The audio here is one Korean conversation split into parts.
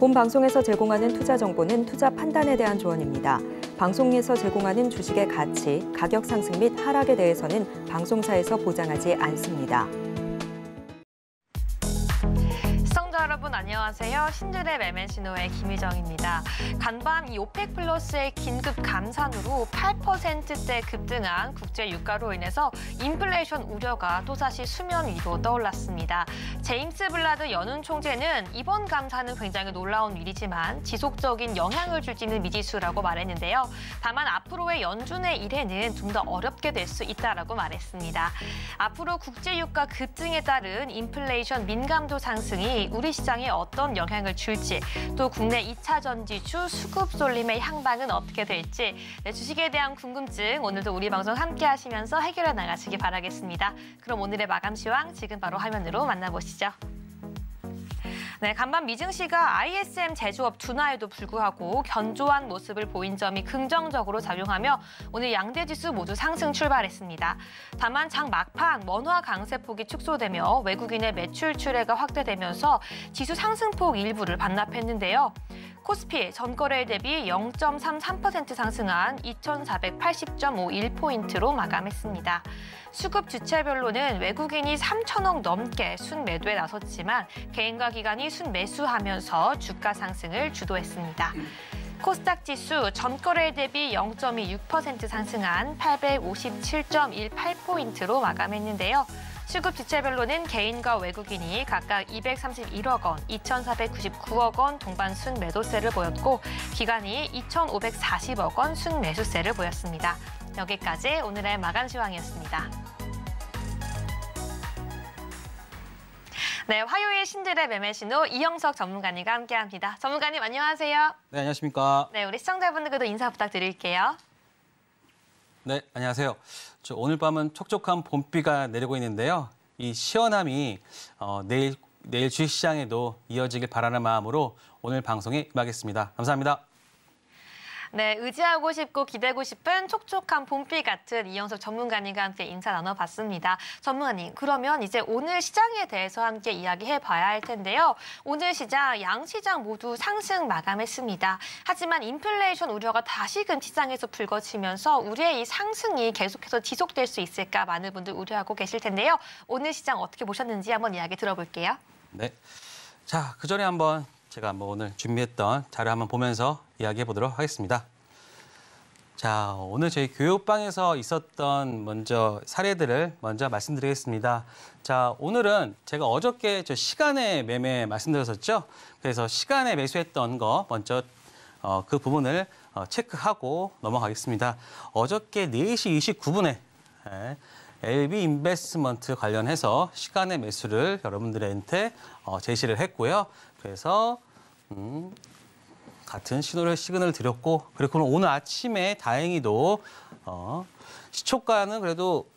본 방송에서 제공하는 투자 정보는 투자 판단에 대한 조언입니다. 방송에서 제공하는 주식의 가치, 가격 상승 및 하락에 대해서는 방송사에서 보장하지 않습니다. 시청자 여러분 안녕하세요. 신들의 매매 신호의 김희정입니다. 간밤 이 오펙 플러스의 긴급 감산으로 8%대 급등한 국제 유가로 인해서 인플레이션 우려가 또다시 수면 위로 떠올랐습니다. 제임스 블라드 연은 총재는 이번 감산은 굉장히 놀라운 일이지만 지속적인 영향을 줄지는 미지수라고 말했는데요. 다만 앞으로의 연준의 일에는 좀 더 어렵게 될 수 있다라고 말했습니다. 앞으로 국제 유가 급등에 따른 인플레이션 민감도 상승이 우리 시장에 어떤 영향을 줄지, 또 국내 2차 전지주 수급 쏠림의 향방은 어떻게 될지, 주식에 대한 궁금증 오늘도 우리 방송 함께 하시면서 해결해 나가시기 바라겠습니다. 그럼 오늘의 마감 시황 지금 바로 화면으로 만나보시죠. 네, 간밤 미증시가 ISM 제조업 둔화에도 불구하고 견조한 모습을 보인 점이 긍정적으로 작용하며 오늘 양대 지수 모두 상승 출발했습니다. 다만 장 막판 원화 강세폭이 축소되며 외국인의 매출 출회가 확대되면서 지수 상승폭 일부를 반납했는데요. 코스피 전거래일 대비 0.33% 상승한 2,480.51포인트로 마감했습니다. 수급 주체별로는 외국인이 3천억 넘게 순매도에 나섰지만 개인과 기관이 순매수하면서 주가 상승을 주도했습니다. 코스닥 지수 전거래일 대비 0.26% 상승한 857.18포인트로 마감했는데요. 수급 주체별로는 개인과 외국인이 각각 231억 원, 2,499억 원 동반 순매도세를 보였고 기관이 2,540억 원 순매수세를 보였습니다. 여기까지 오늘의 마감 시황이었습니다. 네, 화요일 신들의 매매 신호 이영석 전문가님과 함께합니다. 전문가님 안녕하세요. 네, 안녕하십니까. 네, 우리 시청자분들께도 인사 부탁드릴게요. 네, 안녕하세요. 오늘 밤은 촉촉한 봄비가 내리고 있는데요. 이 시원함이 내일 주식시장에도 이어지길 바라는 마음으로 오늘 방송에 임하겠습니다. 감사합니다. 네, 의지하고 싶고 기대고 싶은 촉촉한 봄비 같은 이영석 전문가님과 함께 인사 나눠봤습니다. 전문가님, 그러면 이제 오늘 시장에 대해서 함께 이야기해봐야 할 텐데요. 오늘 시장, 양시장 모두 상승 마감했습니다. 하지만 인플레이션 우려가 다시금 시장에서 불거지면서 우리의 이 상승이 계속해서 지속될 수 있을까 많은 분들 우려하고 계실 텐데요. 오늘 시장 어떻게 보셨는지 한번 이야기 들어볼게요. 네, 자, 그 전에 한번 제가 오늘 준비했던 자료 한번 보면서 이야기해 보도록 하겠습니다. 자, 오늘 저희 교육방에서 있었던 먼저 사례들을 먼저 말씀드리겠습니다. 자, 오늘은 제가 어저께 저 시간에 매매 말씀드렸었죠. 그래서 시간에 매수했던 거 먼저 그 부분을 체크하고 넘어가겠습니다. 어저께 4시 29분에 LB 인베스트먼트 관련해서 시간의 매수를 여러분들한테 제시를 했고요. 그래서 같은 시그널을 드렸고, 그리고 오늘 아침에 다행히도 시초가는 그래도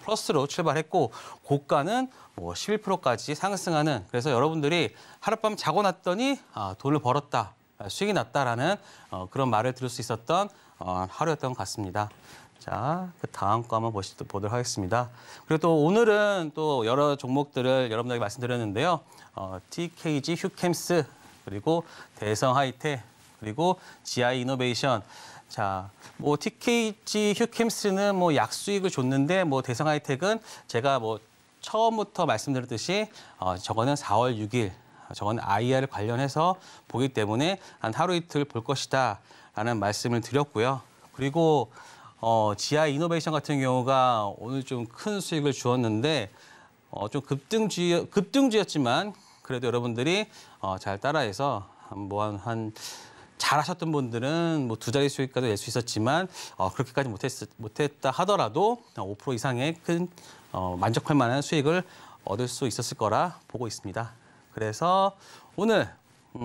플러스로 출발했고 고가는 11%까지 상승하는, 그래서 여러분들이 하룻밤 자고 났더니 돈을 벌었다, 수익이 났다라는 그런 말을 들을 수 있었던 하루였던 것 같습니다. 자, 그 다음 거 한번 보도록 하겠습니다. 그리고 또 오늘은 또 여러 종목들을 여러분들에게 말씀드렸는데요. TKG 휴캠스, 그리고 대성 하이텍, 그리고 GI 이노베이션. 자, TKG 휴캠스는 약수익을 줬는데 대성 하이텍은 제가 처음부터 말씀드렸듯이 저거는 4월 6일, 저거는 IR 관련해서 보기 때문에 한 하루 이틀 볼 것이다라는 말씀을 드렸고요. 그리고 GI 이노베이션 같은 경우가 오늘 좀 큰 수익을 주었는데 좀 급등주였지만 그래도 여러분들이 잘 따라해서 잘하셨던 분들은 두 자리 수익까지 낼 수 있었지만 그렇게까지 못했다 하더라도 5% 이상의 큰 만족할 만한 수익을 얻을 수 있었을 거라 보고 있습니다. 그래서 오늘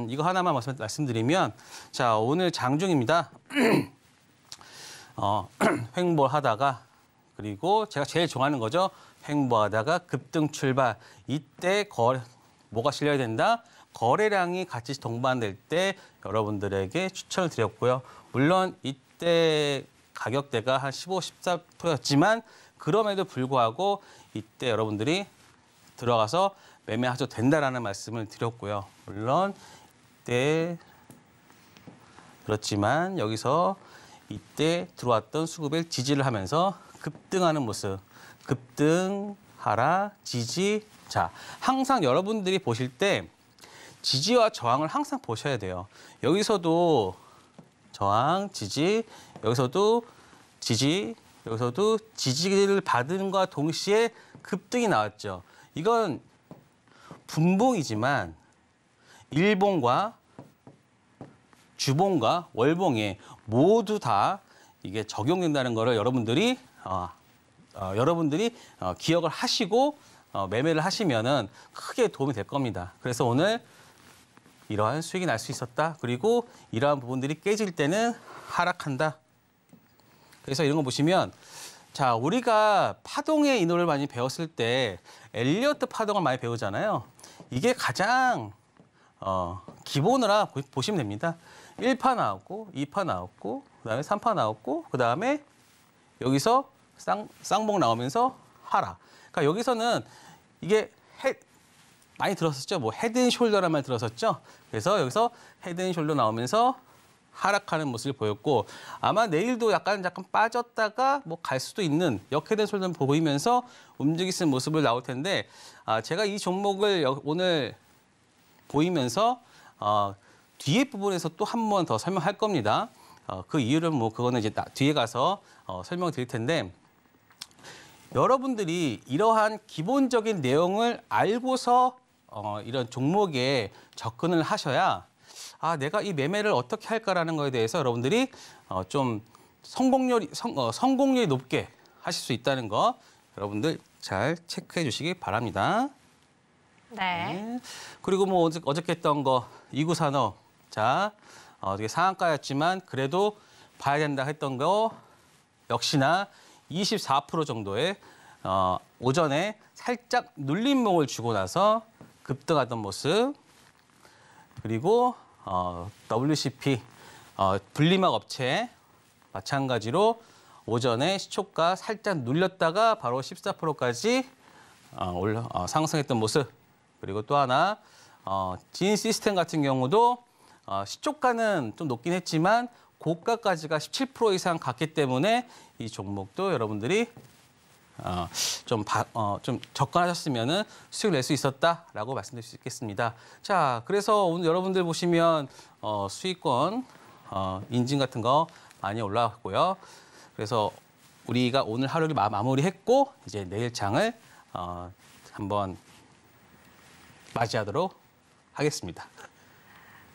이거 하나만 말씀드리면, 자, 오늘 장중입니다. 횡보하다가, 그리고 제가 제일 좋아하는 거죠. 횡보하다가 급등 출발. 이때 뭐가 실려야 된다? 거래량이 같이 동반될 때 여러분들에게 추천을 드렸고요. 물론 이때 가격대가 한 15, 14%였지만 그럼에도 불구하고 이때 여러분들이 들어가서 매매하셔도 된다라는 말씀을 드렸고요. 물론 이때 그렇지만 여기서 이때 들어왔던 수급을 지지를 하면서 급등하는 모습. 급등, 하락, 지지. 자, 항상 여러분들이 보실 때 지지와 저항을 항상 보셔야 돼요. 여기서도 저항, 지지, 여기서도 지지, 여기서도 지지를 받는 것과 동시에 급등이 나왔죠. 이건 분봉이지만 일봉과 주봉과 월봉에 모두 다 이게 적용된다는 거를 여러분들이 기억을 하시고 매매를 하시면은 크게 도움이 될 겁니다. 그래서 오늘 이러한 수익이 날 수 있었다. 그리고 이러한 부분들이 깨질 때는 하락한다. 그래서 이런 거 보시면 자, 우리가 파동의 인호를 많이 배웠을 때 엘리어트 파동을 많이 배우잖아요. 이게 가장 기본으로 보시면 됩니다. 1파 나왔고, 2파 나왔고, 그다음에 3파 나왔고, 그다음에 여기서 쌍봉 나오면서 하락. 그러니까 여기서는 이게 많이 들었었죠. 뭐 헤드앤숄더란 말 들었었죠. 그래서 여기서 헤드앤숄더 나오면서 하락하는 모습을 보였고 아마 내일도 약간 빠졌다가 뭐 갈 수도 있는 역헤드앤숄더를 보이면서 움직이는 모습을 나올 텐데 제가 이 종목을 오늘 보이면서 뒤에 부분에서 또 한 번 더 설명할 겁니다. 그 이유는 뭐 그거는 이제 뒤에 가서 설명을 드릴 텐데 여러분들이 이러한 기본적인 내용을 알고서 이런 종목에 접근을 하셔야 내가 이 매매를 어떻게 할까라는 거에 대해서 여러분들이 좀 성공률이 높게 하실 수 있다는 거 여러분들 잘 체크해 주시기 바랍니다. 네. 그리고 뭐 어저께 했던 거 이구산업 자 되게 상한가였지만 그래도 봐야 된다 했던 거 역시나 24% 정도의 오전에 살짝 눌림목을 주고 나서 급등하던 모습 그리고 WCP 분리막 업체 마찬가지로 오전에 시초가 살짝 눌렸다가 바로 14%까지 상승했던 모습 그리고 또 하나 진 시스템 같은 경우도 시초가는 좀 높긴 했지만 고가까지가 17% 이상 갔기 때문에 이 종목도 여러분들이 좀 접근하셨으면은 수익을 낼 수 있었다라고 말씀드릴 수 있겠습니다. 자, 그래서 오늘 여러분들 보시면 수익권 인증 같은 거 많이 올라왔고요. 그래서 우리가 오늘 하루를 마무리했고 이제 내일 장을 한번 맞이하도록 하겠습니다.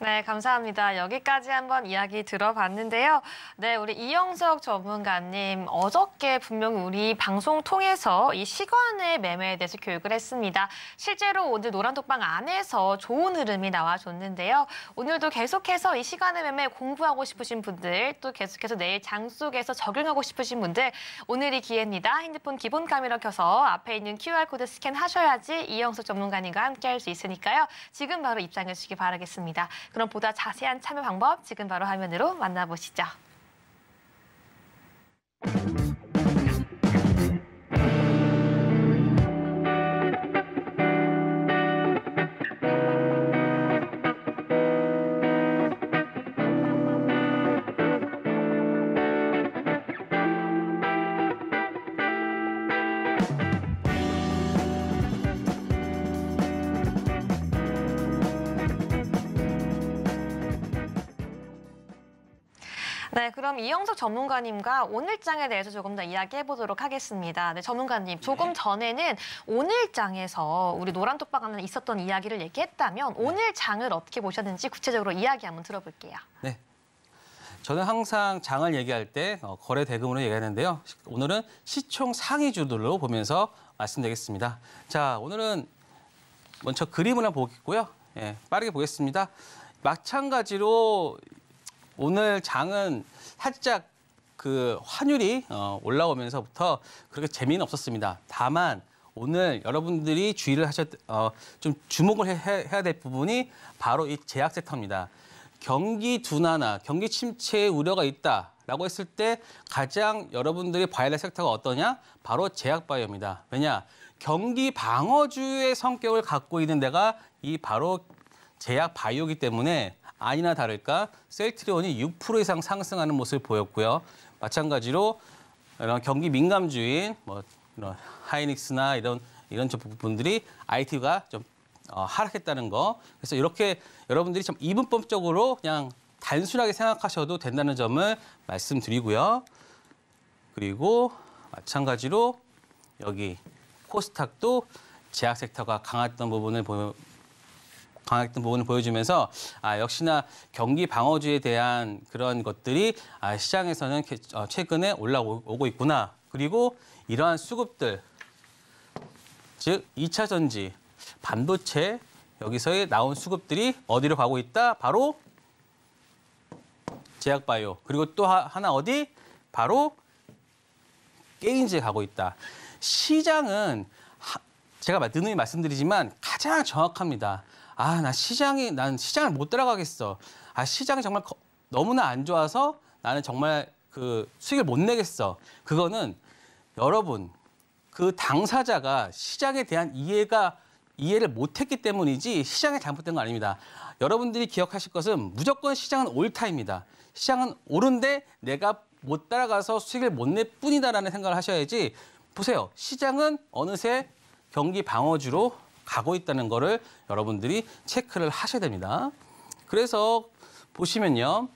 네, 감사합니다. 여기까지 한번 이야기 들어봤는데요. 네, 우리 이영석 전문가님 어저께 분명히 우리 방송 통해서 이 시간의 매매에 대해서 교육을 했습니다. 실제로 오늘 노란톡방 안에서 좋은 흐름이 나와줬는데요. 오늘도 계속해서 이 시간의 매매 공부하고 싶으신 분들 또 계속해서 내일 장 속에서 적용하고 싶으신 분들 오늘이 기회입니다. 핸드폰 기본 카메라 켜서 앞에 있는 QR코드 스캔하셔야지 이영석 전문가님과 함께 할 수 있으니까요. 지금 바로 입장해 주시기 바라겠습니다. 그럼 보다 자세한 참여 방법 지금 바로 화면으로 만나보시죠. 네, 그럼 이영석 전문가님과 오늘장에 대해서 조금 더 이야기해 보도록 하겠습니다. 네, 전문가님, 조금 전에는 오늘장에서 우리 노란톡방 안에 있었던 이야기를 얘기했다면 오늘 장을 어떻게 보셨는지 구체적으로 이야기 한번 들어볼게요. 네. 저는 항상 장을 얘기할 때 거래 대금으로 얘기하는데요. 오늘은 시총 상위주들로 보면서 말씀드리겠습니다. 자, 오늘은 먼저 그림을 한번 보겠고요. 예, 빠르게 보겠습니다. 마찬가지로 오늘 장은 살짝 그 환율이 올라오면서부터 그렇게 재미는 없었습니다. 다만 오늘 여러분들이 주의를 좀 주목을 해야 될 부분이 바로 이 제약 섹터입니다. 경기 둔화나 경기 침체의 우려가 있다라고 했을 때 가장 여러분들이 봐야 될 섹터가 어떠냐? 바로 제약 바이오입니다. 왜냐? 경기 방어주의 성격을 갖고 있는 데가 이 바로 제약 바이오이기 때문에 아니나 다를까 셀트리온이 6% 이상 상승하는 모습을 보였고요. 마찬가지로 이런 경기 민감주인 뭐 이런 하이닉스나 이런 부분들이 IT가 좀 하락했다는 거. 그래서 이렇게 여러분들이 좀 이분법적으로 그냥 단순하게 생각하셔도 된다는 점을 말씀드리고요. 그리고 마찬가지로 여기 코스닥도 제약 섹터가 강했던 부분을 보여주면서 역시나 경기 방어주에 대한 그런 것들이 시장에서는 최근에 올라오고 있구나. 그리고 이러한 수급들, 즉 2차 전지, 반도체 여기서의 나온 수급들이 어디로 가고 있다? 바로 제약바이오. 그리고 또 하나 어디? 바로 게임즈에 가고 있다. 시장은 제가 누누이 말씀드리지만 가장 정확합니다. 난 시장을 못 따라가겠어. 시장이 정말 너무나 안 좋아서 나는 정말 그 수익을 못 내겠어. 그거는 여러분, 그 당사자가 시장에 대한 이해를 못했기 때문이지 시장이 잘못된 거 아닙니다. 여러분들이 기억하실 것은 무조건 시장은 옳다입니다. 시장은 옳은데 내가 못 따라가서 수익을 못 낼 뿐이다라는 생각을 하셔야지. 보세요. 시장은 어느새 경기 방어주로 가고 있다는 거를 여러분들이 체크를 하셔야 됩니다. 그래서 보시면요.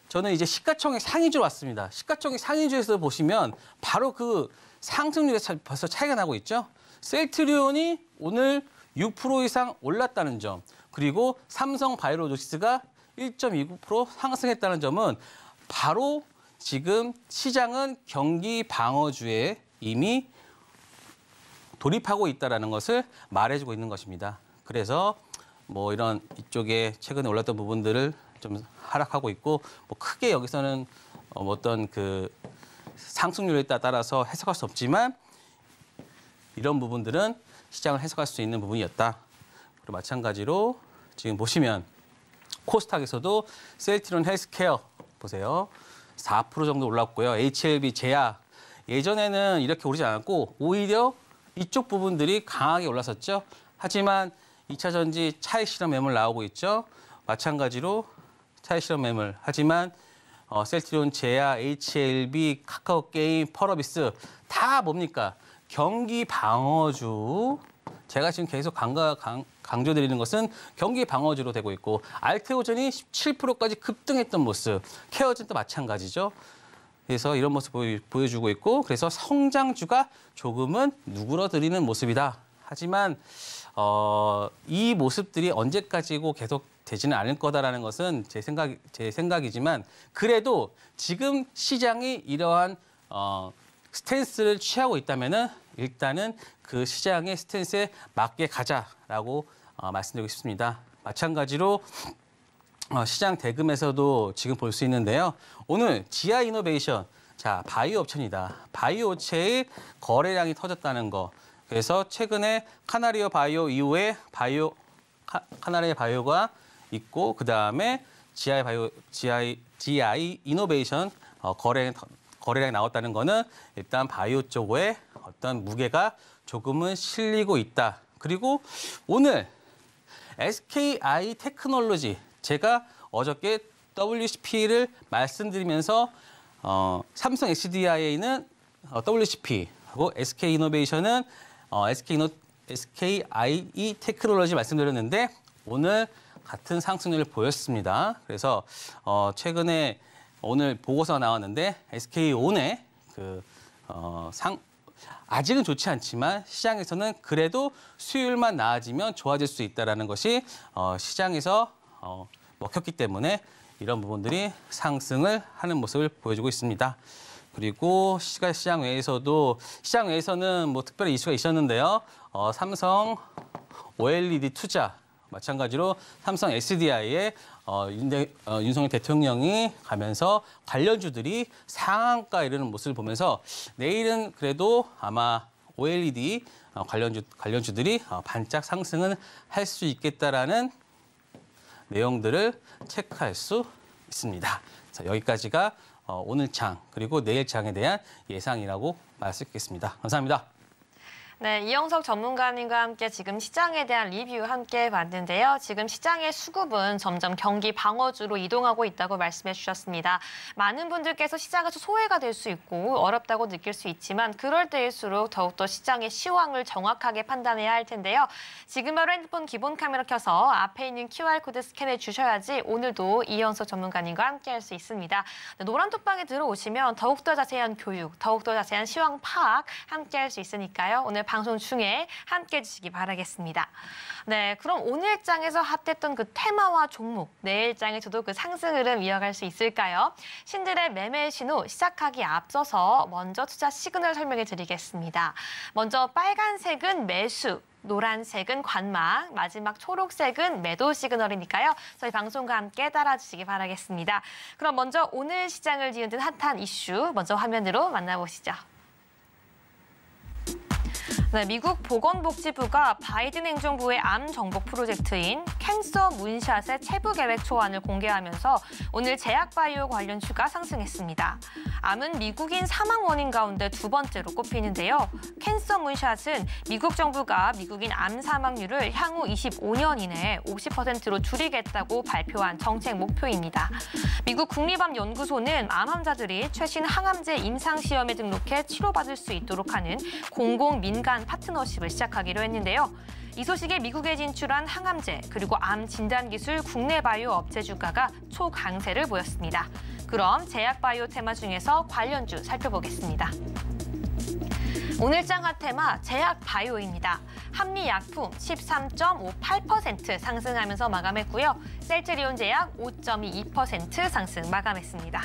저는 이제 시가총액 상위주로 왔습니다. 시가총액 상위주에서 보시면 바로 그 상승률에 벌써 차이가 나고 있죠. 셀트리온이 오늘 6% 이상 올랐다는 점, 그리고 삼성바이오로직스가 1.29% 상승했다는 점은 바로 지금 시장은 경기 방어주에 이미 돌입하고 있다는 것을 말해주고 있는 것입니다. 그래서 뭐 이런 이쪽에 최근에 올랐던 부분들을 좀 하락하고 있고, 뭐 크게 여기서는 어떤 그 상승률에 따라서 해석할 수 없지만 이런 부분들은 시장을 해석할 수 있는 부분이었다. 그리고 마찬가지로 지금 보시면 코스닥에서도 셀트리온 헬스케어 보세요. 4% 정도 올랐고요. HLB 제약 예전에는 이렇게 오르지 않았고 오히려 이쪽 부분들이 강하게 올랐었죠. 하지만 2차 전지 차익 실현 매물 나오고 있죠. 마찬가지로 차익 실현 매물. 하지만 셀트리온, 제야, HLB, 카카오게임, 펄어비스 다 뭡니까? 경기 방어주. 제가 지금 계속 강조드리는 것은 경기 방어주로 되고 있고, 알테오전이 17%까지 급등했던 모습, 케어전도 마찬가지죠. 그래서 이런 모습 보여주고 있고, 그래서 성장주가 조금은 누그러드리는 모습이다. 하지만 이 모습들이 언제까지고 계속 되지는 않을 거다라는 것은 제 생각이지만, 그래도 지금 시장이 이러한 스탠스를 취하고 있다면은 일단은 그 시장의 스탠스에 맞게 가자라고 말씀드리고 싶습니다. 마찬가지로 시장 대금에서도 지금 볼 수 있는데요. 오늘 지아 이노베이션, 자 바이오 업체입니다. 바이오 업체의 거래량이 터졌다는 거. 그래서 최근에 카나리오 바이오 이후에 카나리오 바이오가 있고, 그 다음에 GI 이노베이션 거래량이 나왔다는 거는 일단 바이오 쪽에 어떤 무게가 조금은 실리고 있다. 그리고 오늘 SKI 테크놀로지, 제가 어저께 WCP를 말씀드리면서 삼성 SDI는 WCP 하고 SK 이노베이션은 SKI 테크놀로지 말씀드렸는데 오늘 같은 상승률을 보였습니다. 그래서 최근에 오늘 보고서가 나왔는데 SK온의 아직은 좋지 않지만 시장에서는 그래도 수율만 나아지면 좋아질 수 있다는 것이 시장에서 먹혔기 때문에 이런 부분들이 상승을 하는 모습을 보여주고 있습니다. 그리고 시장 외에서는 뭐 특별히 이슈가 있었는데요. 삼성 OLED 투자, 마찬가지로 삼성 SDI에 윤석열 대통령이 가면서 관련주들이 상한가 이르는 모습을 보면서 내일은 그래도 아마 OLED 관련주들이 반짝 상승은 할 수 있겠다라는 내용들을 체크할 수 있습니다. 자, 여기까지가 오늘 장 그리고 내일 장에 대한 예상이라고 말할 수 있겠습니다. 감사합니다. 네, 이영석 전문가님과 함께 지금 시장에 대한 리뷰 함께 봤는데요. 지금 시장의 수급은 점점 경기 방어주로 이동하고 있다고 말씀해 주셨습니다. 많은 분들께서 시장에서 소외가 될 수 있고 어렵다고 느낄 수 있지만 그럴 때일수록 더욱더 시장의 시황을 정확하게 판단해야 할 텐데요. 지금 바로 핸드폰 기본 카메라 켜서 앞에 있는 QR코드 스캔해 주셔야지 오늘도 이영석 전문가님과 함께 할 수 있습니다. 네, 노란톡방에 들어오시면 더욱더 자세한 교육, 더욱더 자세한 시황 파악 함께 할 수 있으니까요. 오늘 방송 중에 함께 해주시기 바라겠습니다. 네, 그럼 오늘 장에서 핫했던 그 테마와 종목, 내일 장에서도 그 상승 흐름 이어갈 수 있을까요? 신들의 매매 신호 시작하기 앞서서 먼저 투자 시그널 설명해 드리겠습니다. 먼저 빨간색은 매수, 노란색은 관망, 마지막 초록색은 매도 시그널이니까요. 저희 방송과 함께 따라주시기 바라겠습니다. 그럼 먼저 오늘 시장을 뒤흔든 핫한 이슈 먼저 화면으로 만나보시죠. 네, 미국 보건복지부가 바이든 행정부의 암 정복 프로젝트인 캔서 문샷의 세부 계획 초안을 공개하면서 오늘 제약바이오 관련주가 상승했습니다. 암은 미국인 사망 원인 가운데 두 번째로 꼽히는데요. 캔서 문샷은 미국 정부가 미국인 암 사망률을 향후 25년 이내에 50%로 줄이겠다고 발표한 정책 목표입니다. 미국 국립암연구소는 암 환자들이 최신 항암제 임상시험에 등록해 치료받을 수 있도록 하는 공공 민간 파트너십을 시작하기로 했는데요. 이 소식에 미국에 진출한 항암제 그리고 암 진단기술 국내 바이오 업체 주가가 초강세를 보였습니다. 그럼 제약 바이오 테마 중에서 관련주 살펴보겠습니다. 오늘장 핫테마 제약 바이오입니다. 한미약품 13.58% 상승하면서 마감했고요. 셀트리온 제약 5.22% 상승 마감했습니다.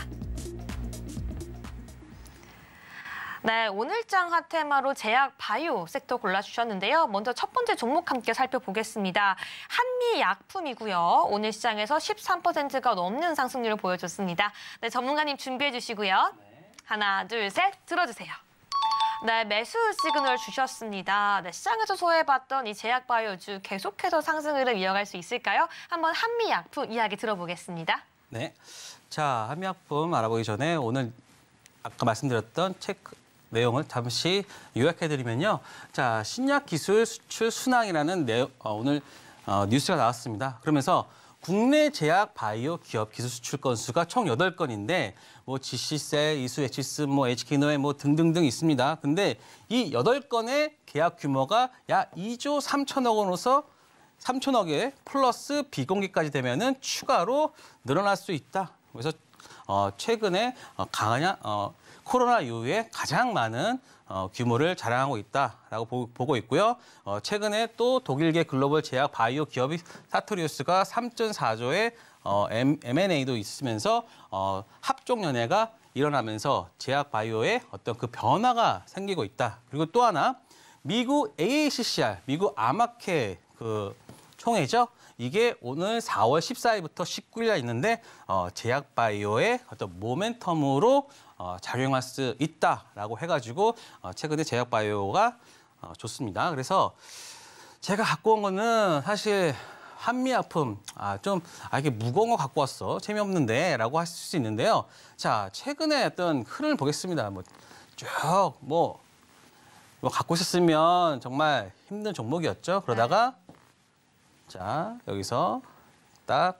네, 오늘장 핫테마로 제약 바이오 섹터 골라주셨는데요. 먼저 첫 번째 종목 함께 살펴보겠습니다. 한미약품이고요. 오늘 시장에서 13%가 넘는 상승률을 보여줬습니다. 네, 전문가님 준비해 주시고요. 하나, 둘, 셋 들어주세요. 네, 매수 시그널 주셨습니다. 네, 시장에서 소외받던 이 제약 바이오주 계속해서 상승 흐름 이어갈 수 있을까요? 한번 한미약품 이야기 들어보겠습니다. 네, 자 한미약품 알아보기 전에 오늘 아까 말씀드렸던 체크 내용을 잠시 요약해드리면요. 자, 신약 기술 수출 순항이라는 오늘 뉴스가 나왔습니다. 그러면서 국내 제약 바이오 기업 기술 수출 건수가 총 8건인데 뭐 GC셀, 이수, 엑시스, 뭐 HK노에 뭐 등등등 있습니다. 근데 이 8건의 계약 규모가 약 2조 3천억 원으로서 3천억에 플러스 비공개까지 되면은 추가로 늘어날 수 있다. 그래서 최근에 코로나 이후에 가장 많은 규모를 자랑하고 있다라고 보고 있고요. 최근에 또 독일계 글로벌 제약 바이오 기업이 사토리우스가 3.4조의 M&A도 있으면서 합종 연회가 일어나면서 제약 바이오에 어떤 그 변화가 생기고 있다. 그리고 또 하나 미국 AACCR, 미국 아마케 그 총회죠. 이게 오늘 4월 14일부터 19일에 있는데 제약 바이오의 어떤 모멘텀으로 작용할 수 있다라고 해가지고 최근에 제약 바이오가 좋습니다. 그래서 제가 갖고 온 거는 사실 한미약품 이게 무거운 거 갖고 왔어 재미없는데라고 하실 수 있는데요. 자, 최근에 어떤 흐름을 보겠습니다. 뭐 갖고 있었으면 정말 힘든 종목이었죠. 그러다가 자, 여기서 딱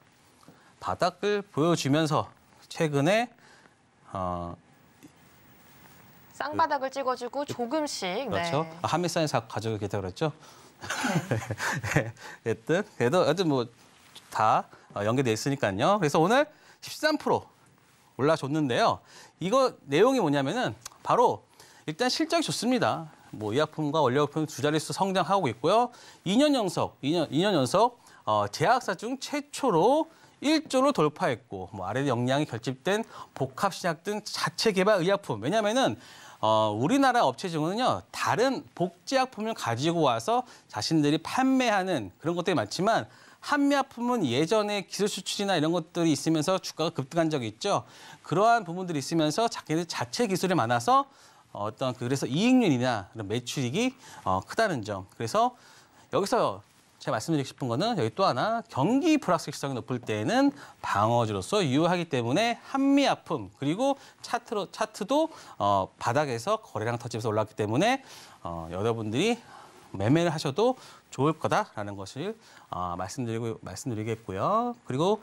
바닥을 보여주면서 최근에 쌍바닥을 찍어주고 조금씩. 그렇죠. 네. 한미사에 가지고 계시다고 그랬죠. 네. 그래도 뭐 다 연계돼 있으니까요. 그래서 오늘 13% 올라줬는데요. 이거 내용이 뭐냐면은 바로 일단 실적이 좋습니다. 뭐 의약품과 원료약품 두 자릿수 성장하고 있고요. 2년 연속 제약사 중 최초로 1조를 돌파했고 뭐 아래 역량이 결집된 복합신약 등 자체 개발 의약품. 왜냐하면은 우리나라 업체 중에는요 다른 복제약품을 가지고 와서 자신들이 판매하는 그런 것들이 많지만 한미약품은 예전에 기술 수출이나 이런 것들이 있으면서 주가가 급등한 적이 있죠. 그러한 부분들이 있으면서 자기들 자체 기술이 많아서 그래서 이익률이나 그런 매출익이 크다는 점. 그래서 여기서 제가 말씀드리고 싶은 거는 여기 또 하나 경기 불확실성이 높을 때에는 방어주로서 유효하기 때문에 한미약품 그리고 차트도 바닥에서 거래량 터지면서 올랐기 때문에 여러분들이 매매를 하셔도 좋을 거다라는 것을 말씀드리겠고요. 그리고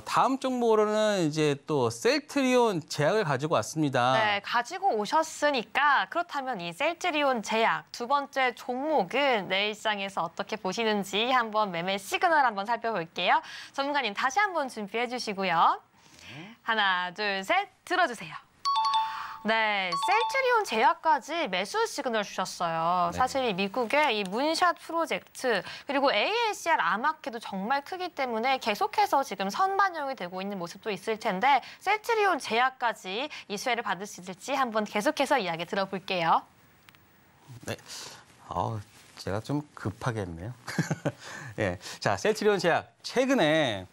다음 종목으로는 이제 또 셀트리온 제약을 가지고 왔습니다. 네, 가지고 오셨으니까 그렇다면 이 셀트리온 제약 두 번째 종목은 내일장에서 어떻게 보시는지 한번 매매 시그널 한번 살펴볼게요. 전문가님 다시 한번 준비해 주시고요. 하나, 둘, 셋 들어주세요. 네, 셀트리온 제약까지 매수 시그널 주셨어요. 네. 사실 이 미국의 이 문샷 프로젝트 그리고 AACR 암학계도 정말 크기 때문에 계속해서 지금 선반영이 되고 있는 모습도 있을 텐데 셀트리온 제약까지 이 수혜를 받을 수 있을지 한번 계속해서 이야기 들어볼게요. 네, 제가 좀 급하게 했네요. 예, 자, 셀트리온 제약 최근에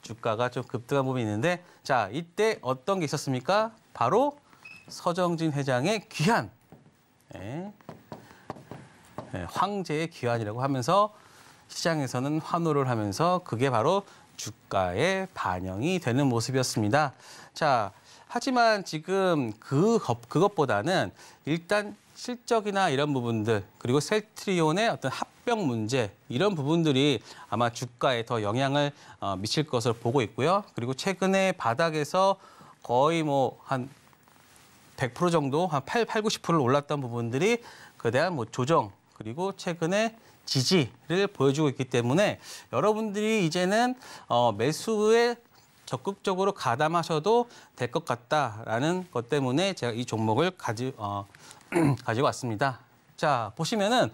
주가가 좀 급등한 부분이 있는데, 자, 이때 어떤 게 있었습니까? 바로 서정진 회장의 귀환, 황제의 귀환이라고 하면서 시장에서는 환호를 하면서 그게 바로 주가에 반영이 되는 모습이었습니다. 자, 하지만 지금 그것보다는 일단 실적이나 이런 부분들 그리고 셀트리온의 어떤 합병 문제 이런 부분들이 아마 주가에 더 영향을 미칠 것으로 보고 있고요. 그리고 최근에 바닥에서 거의 한 100% 정도, 한 90%를 올랐던 부분들이 그에 대한 조정, 그리고 최근에 지지를 보여주고 있기 때문에 여러분들이 이제는 매수에 적극적으로 가담하셔도 될 것 같다라는 것 때문에 제가 이 종목을 가지고 왔습니다. 자, 보시면은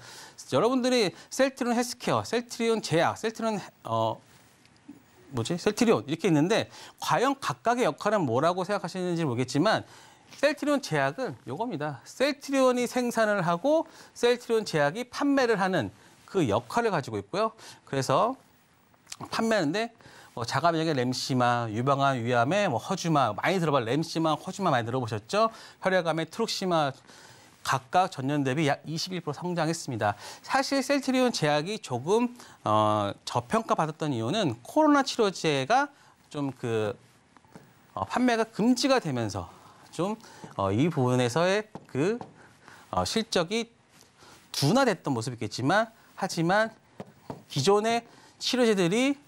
여러분들이 셀트리온 헬스케어, 셀트리온 제약, 셀트리온 셀트리온 이렇게 있는데 과연 각각의 역할은 뭐라고 생각하시는지 모르겠지만 셀트리온 제약은 요겁니다. 셀트리온이 생산을 하고 셀트리온 제약이 판매를 하는 그 역할을 가지고 있고요. 그래서 판매하는데 자가면역의 램시마, 유방암, 위암의 허주마 많이 램시마, 허주마 많이 들어보셨죠? 혈액암의 트룩시마 각각 전년 대비 약 21% 성장했습니다. 사실 셀트리온 제약이 조금 저평가 받았던 이유는 코로나 치료제가 좀 판매가 금지가 되면서 좀 이 부분에서의 실적이 둔화됐던 모습이겠지만 하지만 기존의 치료제들이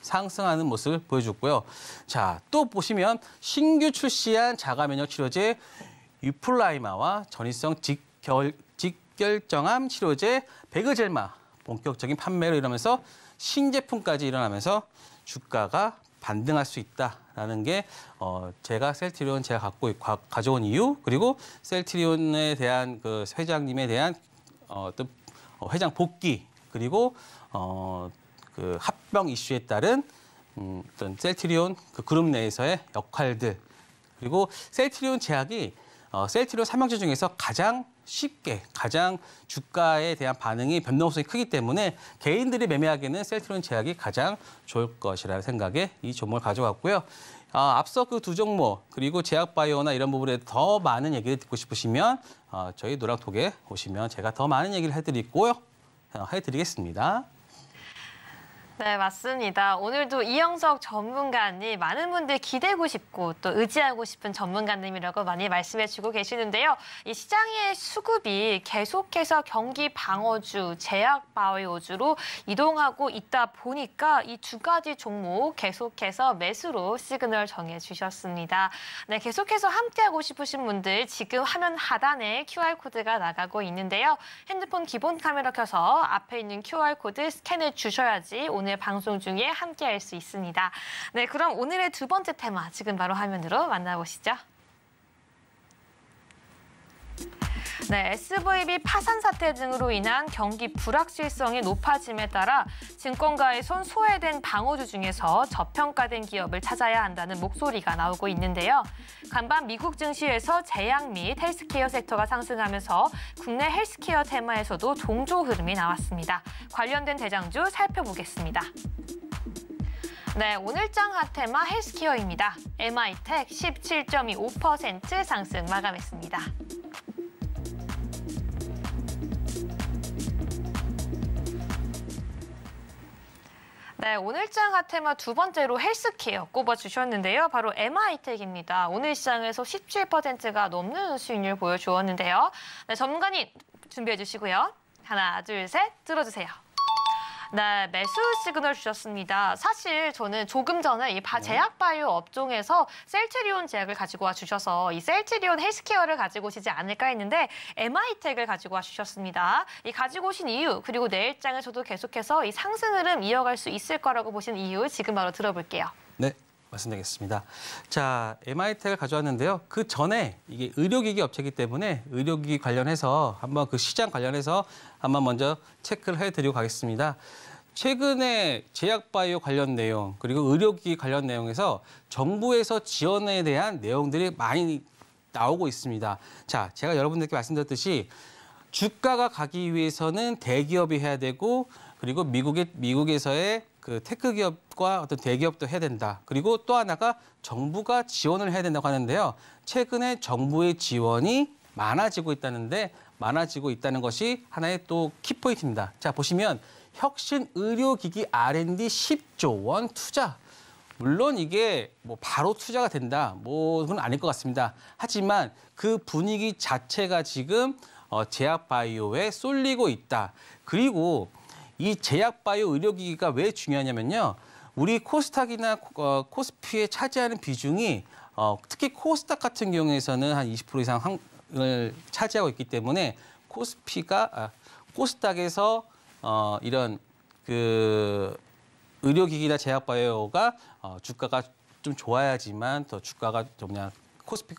상승하는 모습을 보여줬고요. 자, 또 보시면 신규 출시한 자가면역 치료제 유플라이마와 전이성 직결정암 치료제 베그젤마 본격적인 판매로 일어나면서 신제품까지 일어나면서 주가가 반등할 수 있다라는 게 제가 셀트리온 제가 가져온 이유, 그리고 셀트리온에 대한 그 회장님에 대한 어떤 회장 복귀, 그리고 그 합병 이슈에 따른 어떤 셀트리온 그 그룹 내에서의 역할들, 그리고 셀트리온 제약이 셀트리온 삼형제 중에서 가장 쉽게, 가장 주가에 대한 반응이 변동성이 크기 때문에 개인들이 매매하기에는 셀트리온 제약이 가장 좋을 것이라는 생각에 이 종목을 가져왔고요. 앞서 그 두 종목, 그리고 제약바이오나 이런 부분에 더 많은 얘기를 듣고 싶으시면 저희 노랑톡에 오시면 제가 더 많은 얘기를 해드리겠습니다. 네, 맞습니다. 오늘도 이영석 전문가님 많은 분들 기대고 싶고 또 의지하고 싶은 전문가님이라고 많이 말씀해주고 계시는데요. 이 시장의 수급이 계속해서 경기 방어주, 제약 바이오주로 이동하고 있다 보니까 이 두 가지 종목 계속해서 매수로 시그널 정해주셨습니다. 네, 계속해서 함께하고 싶으신 분들 지금 화면 하단에 QR코드가 나가고 있는데요. 핸드폰 기본 카메라 켜서 앞에 있는 QR코드 스캔해 주셔야지 오늘 방송 중에 함께할 수 있습니다. 네, 그럼 오늘의 두 번째 테마 지금 바로 화면으로 만나보시죠. 네, SVB 파산 사태 등으로 인한 경기 불확실성이 높아짐에 따라 증권가에선 소외된 방어주 중에서 저평가된 기업을 찾아야 한다는 목소리가 나오고 있는데요. 간밤 미국 증시에서 제약 및 헬스케어 섹터가 상승하면서 국내 헬스케어 테마에서도 동조 흐름이 나왔습니다. 관련된 대장주 살펴보겠습니다. 네, 오늘장 핫테마 헬스케어입니다. MI텍 17.25% 상승 마감했습니다. 네, 오늘장 핫테마 두 번째로 헬스케어 꼽아주셨는데요. 바로 MI텍입니다. 오늘 시장에서 17%가 넘는 수익률 보여주었는데요. 네, 전문가님 준비해 주시고요. 하나, 둘, 셋 들어주세요. 네, 매수 시그널 주셨습니다. 사실 저는 조금 전에 이 제약바이오 업종에서 셀트리온 제약을 가지고 와 주셔서 이 셀트리온 헬스케어를 가지고 오시지 않을까 했는데 MI텍을 가지고 와 주셨습니다. 이 가지고 오신 이유 그리고 내일장에서도 계속해서 이 상승 흐름 이어갈 수 있을 거라고 보신 이유 지금 바로 들어볼게요. 네, 말씀드리겠습니다. 자, MI텍을 가져왔는데요. 그 전에 이게 의료기기 업체이기 때문에 의료기기 관련해서 한번 그 시장 관련해서 한번 먼저 체크를 해드리고 가겠습니다. 최근에 제약바이오 관련 내용 그리고 의료기기 관련 내용에서 정부에서 지원에 대한 내용들이 많이 나오고 있습니다. 자, 제가 여러분들께 말씀드렸듯이 주가가 가기 위해서는 대기업이 해야 되고 그리고 미국에서의 그 테크 기업과 어떤 대기업도 해야 된다. 그리고 또 하나가 정부가 지원을 해야 된다고 하는데요. 최근에 정부의 지원이 많아지고 있다는 것이 하나의 또 키포인트입니다. 자, 보시면 혁신 의료기기 R&D 10조 원 투자. 물론 이게 뭐 바로 투자가 된다. 뭐 그건 아닐 것 같습니다. 하지만 그 분위기 자체가 지금 제약바이오에 쏠리고 있다. 그리고 이 제약바이오 의료기기가 왜 중요하냐면요. 우리 코스닥이나 코스피에 차지하는 비중이 특히 코스닥 같은 경우에서는 한 20% 이상을 차지하고 있기 때문에 코스닥에서 이런 그 의료기기나 제약바이오가 주가가 좀 좋아야지만 더 주가가 좀 그냥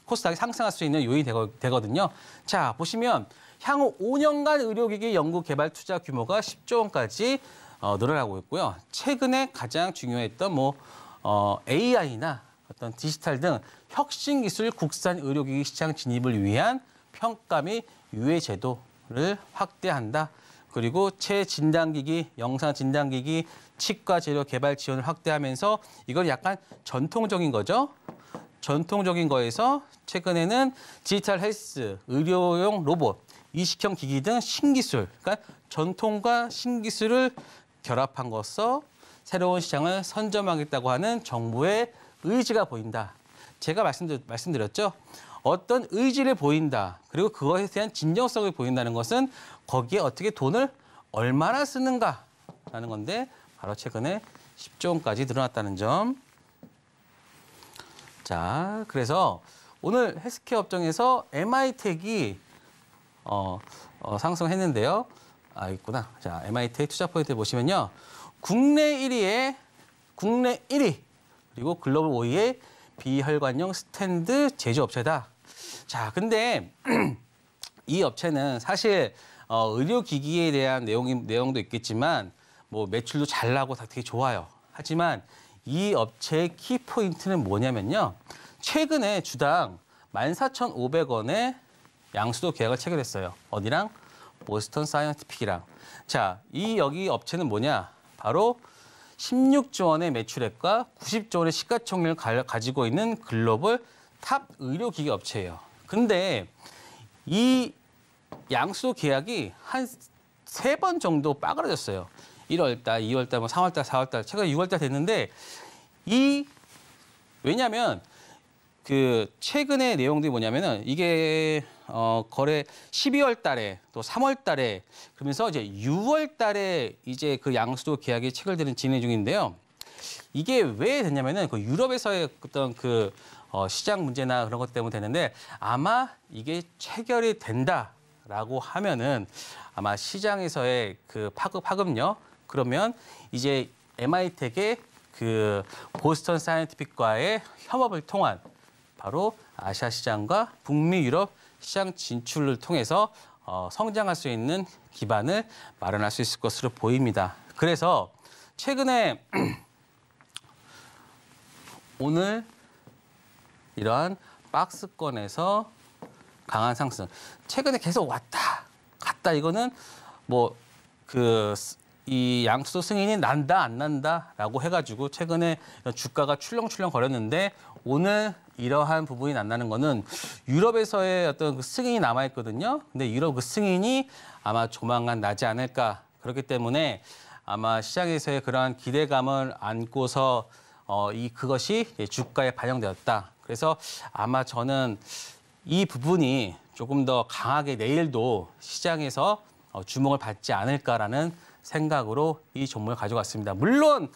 코스닥이 상승할 수 있는 요인이 되거든요. 자, 보시면 향후 5년간 의료기기 연구개발 투자 규모가 10조 원까지 늘어나고 있고요. 최근에 가장 중요했던 AI나 어떤 디지털 등 혁신 기술 국산 의료기기 시장 진입을 위한 평가 및 유예 제도를 확대한다. 그리고 체진단기기, 영상진단기기, 치과 재료 개발 지원을 확대하면서 이건 약간 전통적인 거죠. 전통적인 거에서 최근에는 디지털 헬스, 의료용 로봇, 이식형 기기 등 신기술, 그러니까 전통과 신기술을 결합한 것으로 새로운 시장을 선점하겠다고 하는 정부의 의지가 보인다. 제가 말씀드렸죠. 어떤 의지를 보인다. 그리고 그것에 대한 진정성을 보인다는 것은 거기에 어떻게 돈을 얼마나 쓰는가라는 건데 바로 최근에 10조 원까지 늘어났다는 점. 자, 그래서 오늘 헬스케어 업종에서 MI텍이 상승했는데요. 있구나. 자, MI텍 투자 포인트 보시면요. 국내 1위 그리고 글로벌 5위의 비혈관용 스탠드 제조업체다. 자, 근데 이 업체는 사실 의료기기에 대한 내용도 있겠지만 뭐 매출도 잘 나고 다 되게 좋아요. 하지만 이 업체의 키포인트는 뭐냐면요. 최근에 주당 14,500원에 양수도 계약을 체결했어요. 어디랑? 보스턴 사이언티픽이랑. 자, 여기 업체는 뭐냐? 바로 16조 원의 매출액과 90조 원의 시가총액을 가지고 있는 글로벌 탑 의료기기 업체예요. 근데 이 양수도 계약이 한 3번 정도 빠그라졌어요. 1월 달, 2월 달, 3월 달, 4월 달, 최근 6월 달 됐는데 왜냐하면 그 최근의 내용들이 뭐냐면은 이게 거래 12월 달에 또 3월 달에 그러면서 이제 6월 달에 이제 그 양수도 계약이 체결되는 진행 중인데요. 이게 왜 됐냐면은 그 유럽에서의 어떤 그 시장 문제나 그런 것 때문에 되는데 아마 이게 체결이 된다라고 하면은 아마 시장에서의 그 파급력 그러면 이제 MI텍의 그 보스턴 사이언티픽과의 협업을 통한 바로 아시아 시장과 북미 유럽 시장 진출을 통해서 성장할 수 있는 기반을 마련할 수 있을 것으로 보입니다. 그래서 최근에 오늘 이러한 박스권에서 강한 상승. 최근에 계속 왔다 갔다 이거는 이 양수도 승인이 난다 안 난다라고 해가지고 최근에 주가가 출렁출렁 거렸는데 오늘 이러한 부분이 난다는 거는 유럽에서의 어떤 그 승인이 남아 있거든요. 근데 유럽 그 승인이 아마 조만간 나지 않을까. 그렇기 때문에 아마 시장에서의 그러한 기대감을 안고서 그것이 주가에 반영되었다. 그래서 아마 저는 이 부분이 조금 더 강하게 내일도 시장에서 주목을 받지 않을까라는 생각으로 이 종목을 가져갔습니다. 물론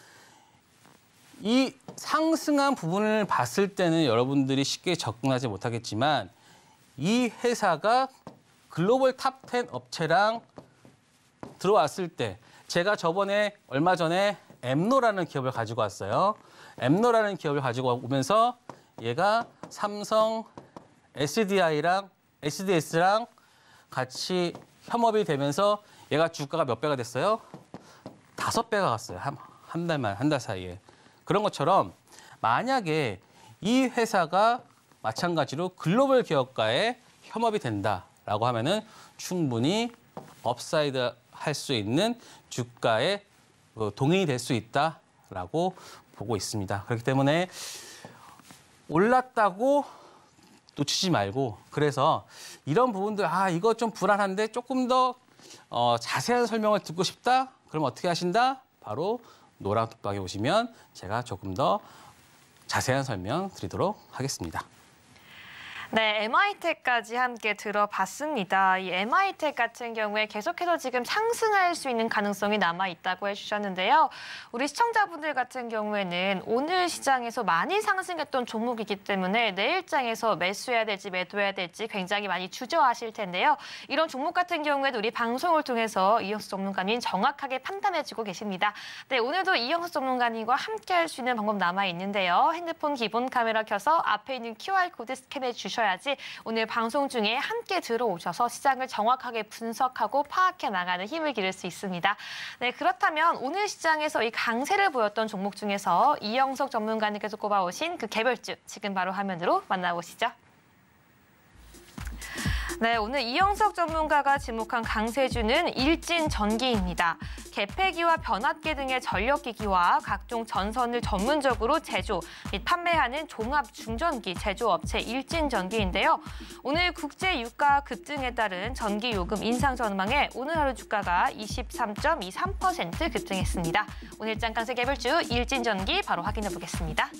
이 상승한 부분을 봤을 때는 여러분들이 쉽게 접근하지 못하겠지만 이 회사가 글로벌 탑 10 업체랑 들어왔을 때 제가 저번에 얼마 전에 엠노라는 기업을 가지고 왔어요. 엠노라는 기업을 가지고 오면서 얘가 삼성 SDI랑 SDS랑 같이 협업이 되면서 얘가 주가가 몇 배가 됐어요? 5배가 갔어요. 한 달 사이에. 그런 것처럼 만약에 이 회사가 마찬가지로 글로벌 기업과의 협업이 된다라고 하면은 충분히 업사이드 할 수 있는 주가에 동행이 될 수 있다라고 보고 있습니다. 그렇기 때문에 올랐다고 놓치지 말고 그래서 이런 부분들 이거 좀 불안한데 조금 더 자세한 설명을 듣고 싶다? 그럼 어떻게 하신다? 바로 노랑톡방에 오시면 제가 조금 더 자세한 설명 드리도록 하겠습니다. 네, MI텍까지 함께 들어봤습니다. 이 MI텍 같은 경우에 계속해서 지금 상승할 수 있는 가능성이 남아있다고 해주셨는데요. 우리 시청자분들 같은 경우에는 오늘 시장에서 많이 상승했던 종목이기 때문에 내일장에서 매수해야 될지 매도해야 될지 굉장히 많이 주저하실 텐데요. 이런 종목 같은 경우에도 우리 방송을 통해서 이영수 전문가님 정확하게 판단해주고 계십니다. 네, 오늘도 이영수 전문가님과 함께 할 수 있는 방법 남아있는데요. 핸드폰 기본 카메라 켜서 앞에 있는 QR코드 스캔해 주셔야지 오늘 방송 중에 함께 들어오셔서 시장을 정확하게 분석하고 파악해 나가는 힘을 기를 수 있습니다. 네, 그렇다면 오늘 시장에서 이 강세를 보였던 종목 중에서 이영석 전문가님께서 꼽아오신 그 개별주 지금 바로 화면으로 만나보시죠. 네, 오늘 이영석 전문가가 지목한 강세주는 일진전기입니다. 개폐기와 변압기 등의 전력기기와 각종 전선을 전문적으로 제조 및 판매하는 종합중전기 제조업체 일진전기인데요. 오늘 국제 유가 급등에 따른 전기 요금 인상 전망에 오늘 하루 주가가 23.23% 급등했습니다. 오늘장 강세 개별주 일진전기 바로 확인해 보겠습니다.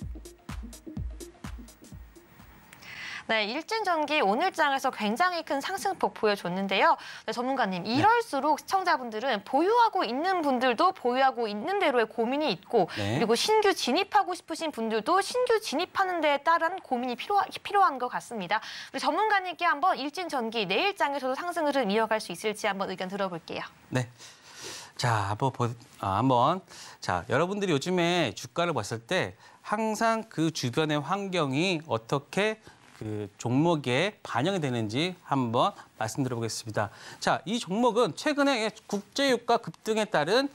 네, 일진전기 오늘장에서 굉장히 큰 상승폭 보여줬는데요. 네, 전문가님, 이럴수록 시청자분들은 보유하고 있는 분들도 보유하고 있는 대로의 고민이 있고 그리고 신규 진입하고 싶으신 분들도 신규 진입하는 데에 따른 고민이 필요한 것 같습니다. 우리 전문가님께 한번 일진전기 내일장에서도 상승 흐름 이어갈 수 있을지 한번 의견 들어볼게요. 네. 자, 한번 여러분들이 요즘에 주가를 봤을 때 항상 그 주변의 환경이 어떻게 그 종목에 반영이 되는지 한번 말씀드려보겠습니다. 자, 이 종목은 최근에 국제유가 급등에 따른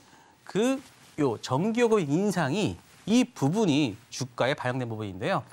전기요금 인상이 이 부분이 주가에 반영된 부분인데요.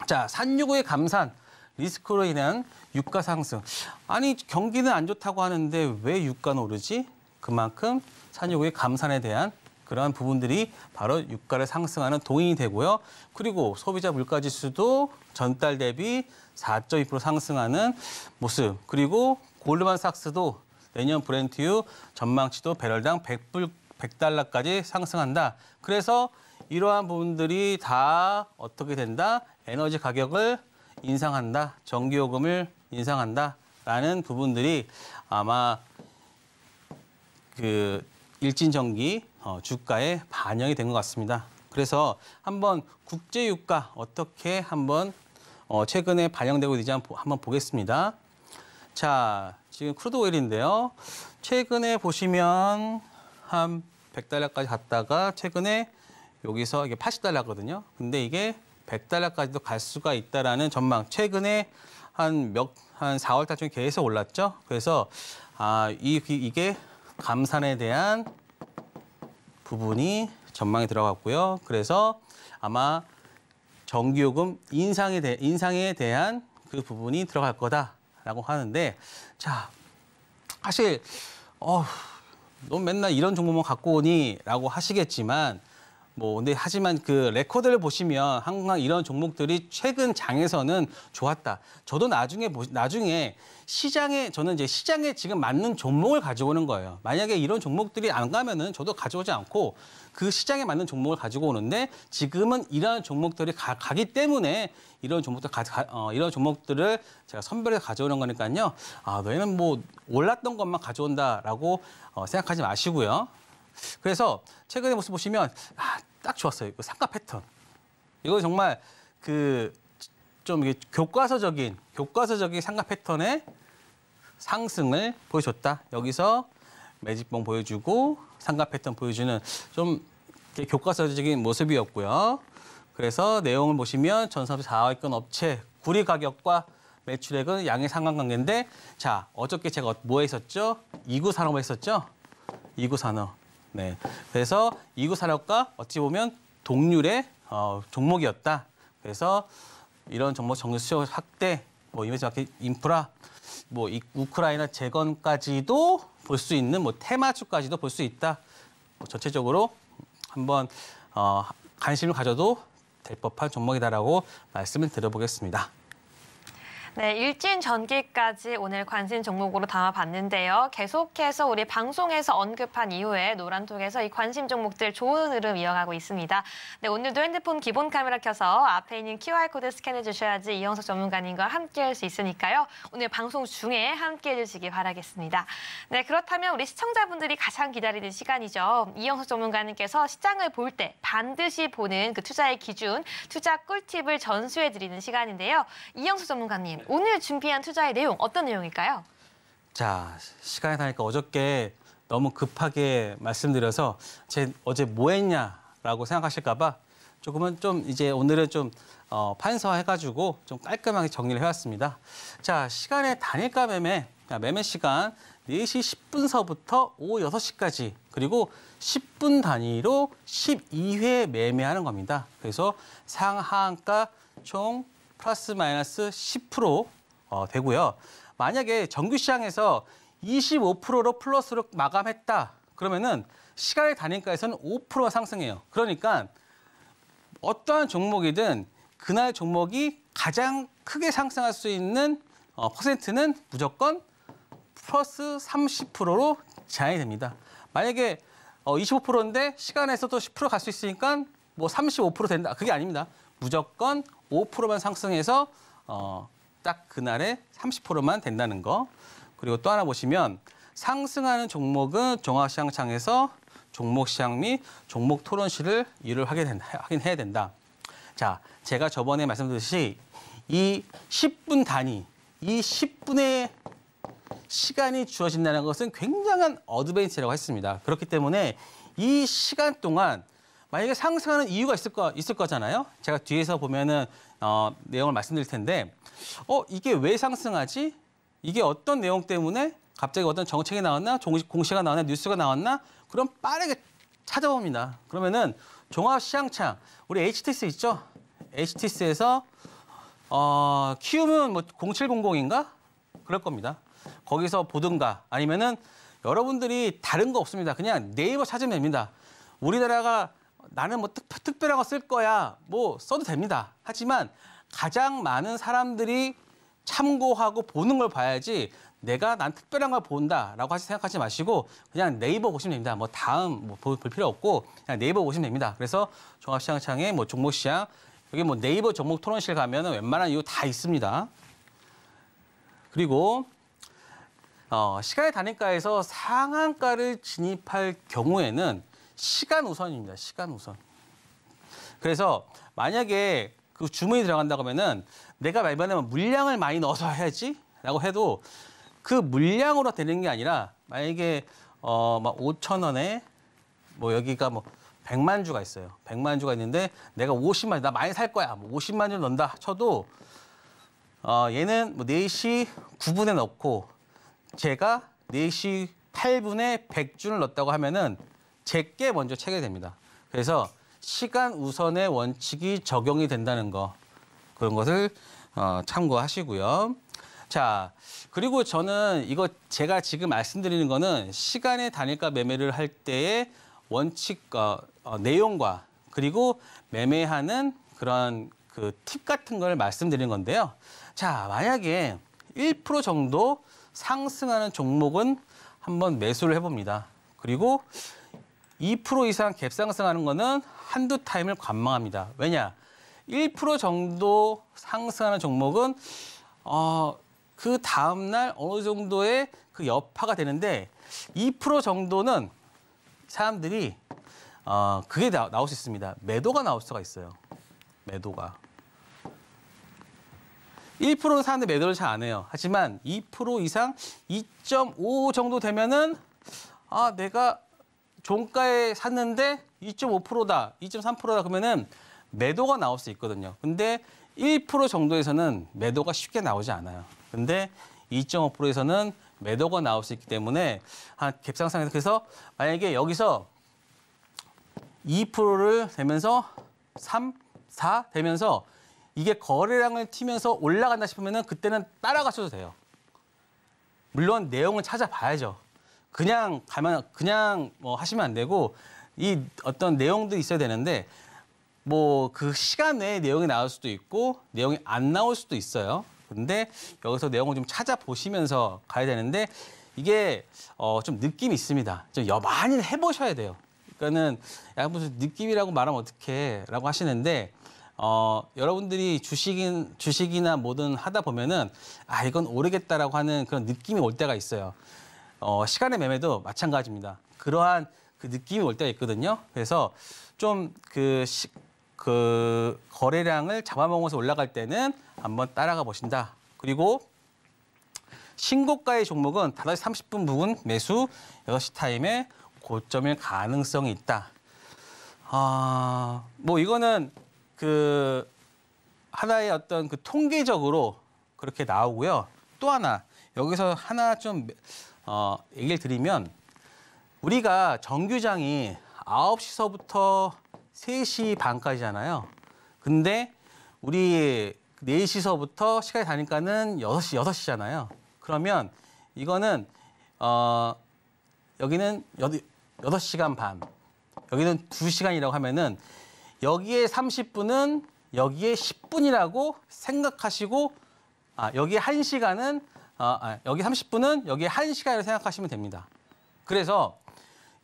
자, 산유국의 감산 리스크로 인한 유가 상승. 아니, 경기는 안 좋다고 하는데 왜 유가는 오르지? 그만큼 산유국의 감산에 대한 그러한 부분들이 바로 유가를 상승하는 동인이 되고요. 그리고 소비자 물가지수도 전달 대비 4.2% 상승하는 모습. 그리고 골드만삭스도 내년 브렌트유 전망치도 배럴당 100달러까지 상승한다. 그래서 이러한 부분들이 다 어떻게 된다? 에너지 가격을 인상한다. 전기요금을 인상한다라는 부분들이 아마 그 일진전기 주가에 반영이 된 것 같습니다. 그래서 한번 국제유가 어떻게 한번 최근에 반영되고 있는지 한번 보겠습니다. 자, 지금 크루드 오일인데요. 최근에 보시면 한 100달러까지 갔다가 최근에 여기서 이게 80달러거든요. 근데 이게 100달러까지도 갈 수가 있다라는 전망. 최근에 한 4월 달쯤에 계속 올랐죠. 그래서 이게 감산에 대한 부분이 전망에 들어갔고요. 그래서 아마 전기요금 인상에 대한 그 부분이 들어갈 거다라고 하는데, 자, 사실 너 맨날 이런 종목만 갖고 오니라고 하시겠지만 근데 하지만 그 레코드를 보시면 항상 이런 종목들이 최근 장에서는 좋았다. 저도 나중에 저는 이제 시장에 지금 맞는 종목을 가지고 오는 거예요. 만약에 이런 종목들이 안 가면은 저도 가져오지 않고 그 시장에 맞는 종목을 가지고 오는데 지금은 이러한 종목들이 가기 때문에 이런 종목들을 제가 선별해서 가져오는 거니까요. 너희는 뭐 올랐던 것만 가져온다라고 생각하지 마시고요. 그래서 최근의 모습 보시면 딱 좋았어요. 그 상가 패턴. 이거 정말 좀 이게 교과서적인 상가 패턴의 상승을 보여줬다. 여기서 매직봉 보여주고 상가 패턴 보여주는 좀 교과서적인 모습이었고요. 그래서 내용을 보시면 전산업 4위권 업체 구리 가격과 매출액은 양의 상관관계인데 자 어저께 제가 뭐 했었죠? 2구 산업을 했었죠? 2구 산업. 네. 그래서 2구 산업과 어찌 보면 동률의 종목이었다. 그래서 이런 종목 정유 수요 확대, 이메이지 마켓 인프라, 우크라이나 재건까지도 볼 수 있는 테마주까지도 볼 수 있다. 전체적으로 한번 관심을 가져도 될 법한 종목이다라고 말씀을 드려보겠습니다. 네, 일진 전기까지 오늘 관심 종목으로 담아봤는데요. 계속해서 우리 방송에서 언급한 이후에 노란톡에서 이 관심 종목들 좋은 흐름 이어가고 있습니다. 네, 오늘도 핸드폰 기본 카메라 켜서 앞에 있는 QR코드 스캔해 주셔야지 이영석 전문가님과 함께 할 수 있으니까요. 오늘 방송 중에 함께 해주시기 바라겠습니다. 네, 그렇다면 우리 시청자분들이 가장 기다리는 시간이죠. 이영석 전문가님께서 시장을 볼 때 반드시 보는 그 투자의 기준, 투자 꿀팁을 전수해드리는 시간인데요. 이영석 전문가님. 오늘 준비한 투자의 내용 어떤 내용일까요? 자, 시간이 다니까 어저께 너무 급하게 말씀드려서 어제 뭐 했냐라고 생각하실까 봐 조금은 좀 이제 오늘은 좀 판서해가지고 좀 깔끔하게 정리를 해왔습니다. 자, 시간의 단일가 매매 시간 4시 10분서부터 오후 6시까지 그리고 10분 단위로 12회 매매하는 겁니다. 그래서 상하한가 총 플러스 마이너스 10% 되고요. 만약에 정규시장에서 25%로 플러스로 마감했다. 그러면은 시간의 단위가에서는 5%가 상승해요. 그러니까 어떠한 종목이든 그날 종목이 가장 크게 상승할 수 있는 퍼센트는 무조건 플러스 30%로 제한이 됩니다. 만약에 25%인데 시간에서도 10% 갈 수 있으니까 35% 된다. 그게 아닙니다. 무조건 5%만 상승해서 딱 그날에 30%만 된다는 거. 그리고 또 하나 보시면 상승하는 종목은 종합시장창에서 종목시장 및 종목 토론실을 확인해야 된다. 자, 제가 저번에 말씀드렸듯이 이 10분 단위, 이 10분의 시간이 주어진다는 것은 굉장한 어드밴티지라고 했습니다. 그렇기 때문에 이 시간 동안 만약에 상승하는 이유가 있을 거잖아요. 제가 뒤에서 보면은 내용을 말씀드릴 텐데 이게 왜 상승하지? 이게 어떤 내용 때문에 갑자기 어떤 정책이 나왔나? 공시가 나왔나? 뉴스가 나왔나? 그럼 빠르게 찾아봅니다. 그러면은 종합시장창, 우리 HTS 있죠? HTS에서 키우면 0700인가? 그럴 겁니다. 거기서 보든가 아니면은 여러분들이 다른 거 없습니다. 그냥 네이버 찾으면 됩니다. 우리나라가 나는 특별한 거 쓸 거야. 써도 됩니다. 하지만 가장 많은 사람들이 참고하고 보는 걸 봐야지 난 특별한 걸 본다라고 생각하지 마시고 그냥 네이버 보시면 됩니다. 다음 볼 필요 없고 그냥 네이버 보시면 됩니다. 그래서 종합시장창에 종목시장 여기 네이버 종목 토론실 가면은 웬만한 이유 다 있습니다. 그리고 시간의 단위가에서 상한가를 진입할 경우에는 시간 우선입니다. 시간 우선. 그래서 만약에 그 주문이 들어간다고 하면은 내가 이번에는 물량을 많이 넣어서 해야지라고 해도 그 물량으로 되는 게 아니라 만약에 5,000원에 여기가 100만 주가 있어요. 100만 주가 있는데 내가 50만 주, 나 많이 살 거야. 50만 주 넣는다 쳐도 얘는 4시 9분에 넣고 제가 4시 8분에 100주를 넣었다고 하면은 제게 먼저 체결됩니다. 그래서 시간 우선의 원칙이 적용이 된다는 거 그런 것을 참고하시고요. 자, 그리고 저는 이거 제가 지금 말씀드리는 거는 시간의 단일가 매매를 할 때의 원칙 내용과 그리고 매매하는 그런 그 팁 같은 걸 말씀드리는 건데요. 자, 만약에 1% 정도 상승하는 종목은 한번 매수를 해봅니다. 그리고 2% 이상 갭 상승하는 거는 한두 타임을 관망합니다. 왜냐? 1% 정도 상승하는 종목은 그 다음날 어느 정도의 그 여파가 되는데 2% 정도는 사람들이 그게 나올 수 있습니다. 매도가 나올 수가 있어요. 매도가. 1%는 사람들 매도를 잘 안 해요. 하지만 2% 이상 2.5 정도 되면은 내가 종가에 샀는데 2.5%다, 2.3%다 그러면은 매도가 나올 수 있거든요. 근데 1% 정도에서는 매도가 쉽게 나오지 않아요. 근데 2.5%에서는 매도가 나올 수 있기 때문에 한 갭상승에서 그래서 만약에 여기서 2%를 되면서 3, 4 되면서 이게 거래량을 튀면서 올라간다 싶으면은 그때는 따라가셔도 돼요. 물론 내용을 찾아봐야죠. 그냥 뭐 하시면 안 되고 이 어떤 내용도 있어야 되는데 뭐 그 시간 내에 내용이 나올 수도 있고 내용이 안 나올 수도 있어요. 근데 여기서 내용을 좀 찾아보시면서 가야 되는데 이게 좀 느낌이 있습니다. 좀 많이 해보셔야 돼요. 그러니까는 야 무슨 느낌이라고 말하면 어떡해 라고 하시는데 여러분들이 주식이나 뭐든 하다 보면은 이건 오르겠다라고 하는 그런 느낌이 올 때가 있어요. 시간의 매매도 마찬가지입니다. 그러한 그 느낌이 올 때가 있거든요. 그래서 좀 그 거래량을 잡아먹어서 올라갈 때는 한번 따라가 보신다. 그리고 신고가의 종목은 5시 30분 부근 매수 6시 타임에 고점일 가능성이 있다. 뭐 이거는 그 하나의 어떤 그 통계적으로 그렇게 나오고요. 또 하나 여기서 하나 좀 얘기를 드리면 우리가 정규장이 9시서부터 3시 반까지잖아요. 근데 우리 4시서부터 시간이 다니까는 6시잖아요. 그러면 이거는 여기는 8시간 반, 여기는 2시간이라고 하면은 여기에 30분은 여기에 10분이라고 생각하시고 여기에 1시간은 여기 30분은 여기에 1시간이라고 생각하시면 됩니다. 그래서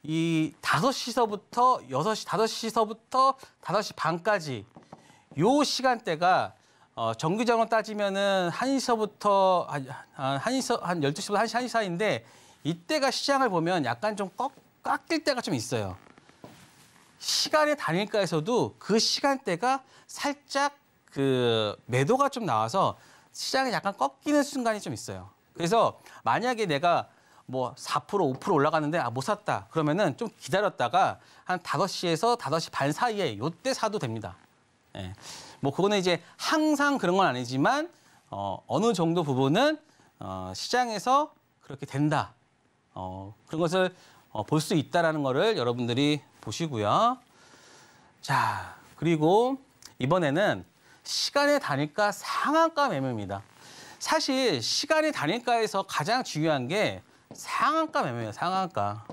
이 5시서부터 5시 반까지 요 시간대가 정규장으로 따지면은 1시서부터 한 12시부터 1시, 1시 사이인데 이때가 시장을 보면 약간 좀 깎일 때가 좀 있어요. 시간의 단일가에서도 그 시간대가 살짝 그 매도가 좀 나와서 시장이 약간 꺾이는 순간이 좀 있어요. 그래서 만약에 내가 뭐 4%, 5% 올라가는데 못 샀다. 그러면은 좀 기다렸다가 한 5시에서 5시 반 사이에 요때 사도 됩니다. 예. 뭐 그거는 이제 항상 그런 건 아니지만 어느 정도 부분은 시장에서 그렇게 된다. 그런 것을 볼 수 있다라는 거를 여러분들이 보시고요. 자, 그리고 이번에는 시간의 단일가 상한가 매매입니다. 사실 시간의 단일가에서 가장 중요한 게 상한가 매매예요, 상한가.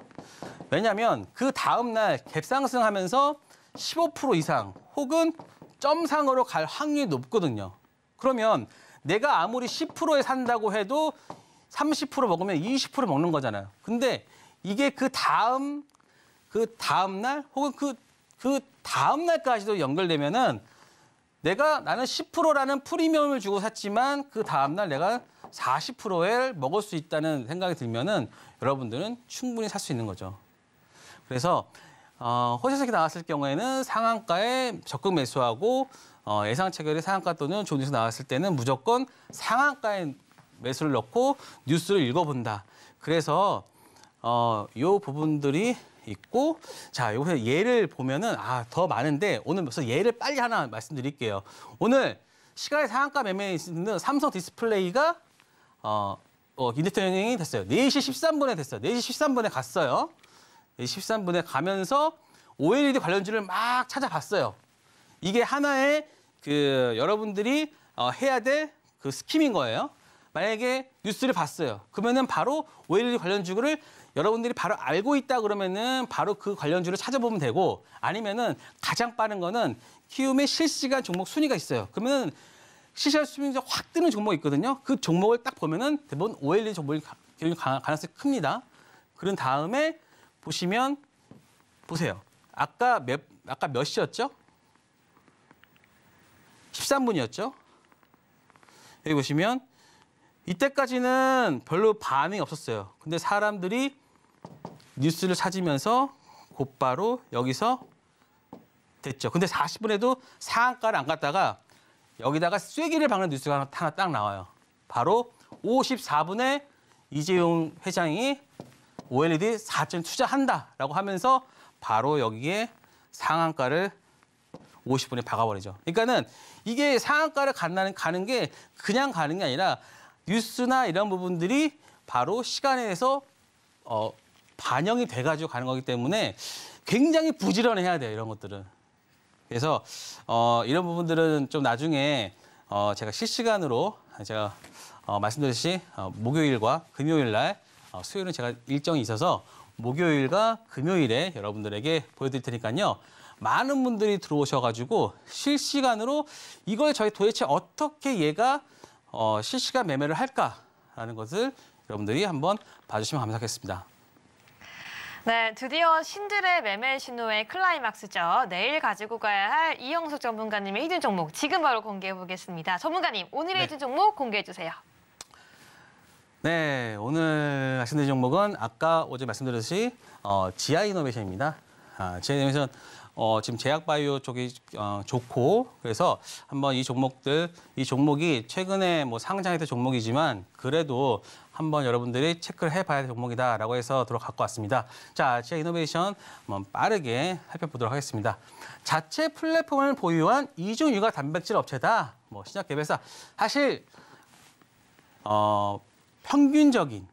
왜냐하면 그 다음날 갭상승하면서 15% 이상 혹은 점상으로 갈 확률이 높거든요. 그러면 내가 아무리 10%에 산다고 해도 30% 먹으면 20% 먹는 거잖아요. 근데 이게 그 다음날 혹은 그 다음날까지도 연결되면은 나는 10%라는 프리미엄을 주고 샀지만 그 다음날 내가 40%에 먹을 수 있다는 생각이 들면은 여러분들은 충분히 살 수 있는 거죠. 그래서 호재석이 나왔을 경우에는 상한가에 적극 매수하고 예상 체결의 상한가 또는 좋은 뉴스 나왔을 때는 무조건 상한가에 매수를 넣고 뉴스를 읽어본다. 그래서 요 부분들이 있고 자 여기서 예를 보면은 더 많은데 오늘 벌써 예를 빨리 하나 말씀드릴게요. 오늘 시간의 상한가 매매에 있는 삼성 디스플레이가 인대통령이 됐어요. 4시 13분에 됐어요. 4시 13분에 갔어요. 4시 13분에 가면서 OLED 관련주를 막 찾아봤어요. 이게 하나의 여러분들이 해야 될 그 스킴인 거예요. 만약에 뉴스를 봤어요. 그러면은 바로 OLED 관련주를 여러분들이 바로 알고 있다 그러면은 바로 그 관련주를 찾아보면 되고 아니면은 가장 빠른 거는 키움의 실시간 종목 순위가 있어요. 그러면은 실시간 순위가 확 뜨는 종목이 있거든요. 그 종목을 딱 보면은 대부분 OLED 종목이 가능성이 큽니다. 그런 다음에 보시면 보세요. 아까 몇 시였죠? 13분이었죠? 여기 보시면 이때까지는 별로 반응이 없었어요. 근데 사람들이 뉴스를 찾으면서 곧바로 여기서 됐죠. 근데 40분에도 상한가를 안 갔다가 여기다가 쐐기를 박는 뉴스가 하나 딱 나와요. 바로 54분에 이재용 회장이 OLED 4점 투자한다라고 하면서 바로 여기에 상한가를 50분에 박아버리죠. 그러니까는 이게 상한가를 가는 게 그냥 가는 게 아니라 뉴스나 이런 부분들이 바로 시간에서 반영이 돼가지고 가는 거기 때문에 굉장히 부지런해야 돼요. 이런 것들은. 그래서 이런 부분들은 좀 나중에 제가 실시간으로 제가 말씀드렸듯이 목요일과 금요일 날 수요일은 제가 일정이 있어서 목요일과 금요일에 여러분들에게 보여드릴 테니까요. 많은 분들이 들어오셔가지고 실시간으로 이걸 저희 도대체 어떻게 얘가 실시간 매매를 할까라는 것을 여러분들이 한번 봐주시면 감사하겠습니다. 네, 드디어 신들의 매매 신호의 클라이막스죠. 내일 가지고 가야 할 이영석 전문가님의 히든 종목 지금 바로 공개해 보겠습니다. 전문가님, 오늘의 히든 종목 공개해 주세요. 네, 오늘 말씀드린 종목은 아까 어제 말씀드렸듯이 지아이노베이션입니다. 지아이노베이션 지금 제약바이오 쪽이 좋고 그래서 한번 이 종목이 최근에 뭐 상장했던 종목이지만 그래도 한번 여러분들이 체크를 해봐야 할 종목이다라고 해서 갖고 왔습니다. 자, 지아이노베이션 한번 빠르게 살펴보도록 하겠습니다. 자체 플랫폼을 보유한 이중 육아 단백질 업체다. 뭐 신약 개발사 사실 평균적인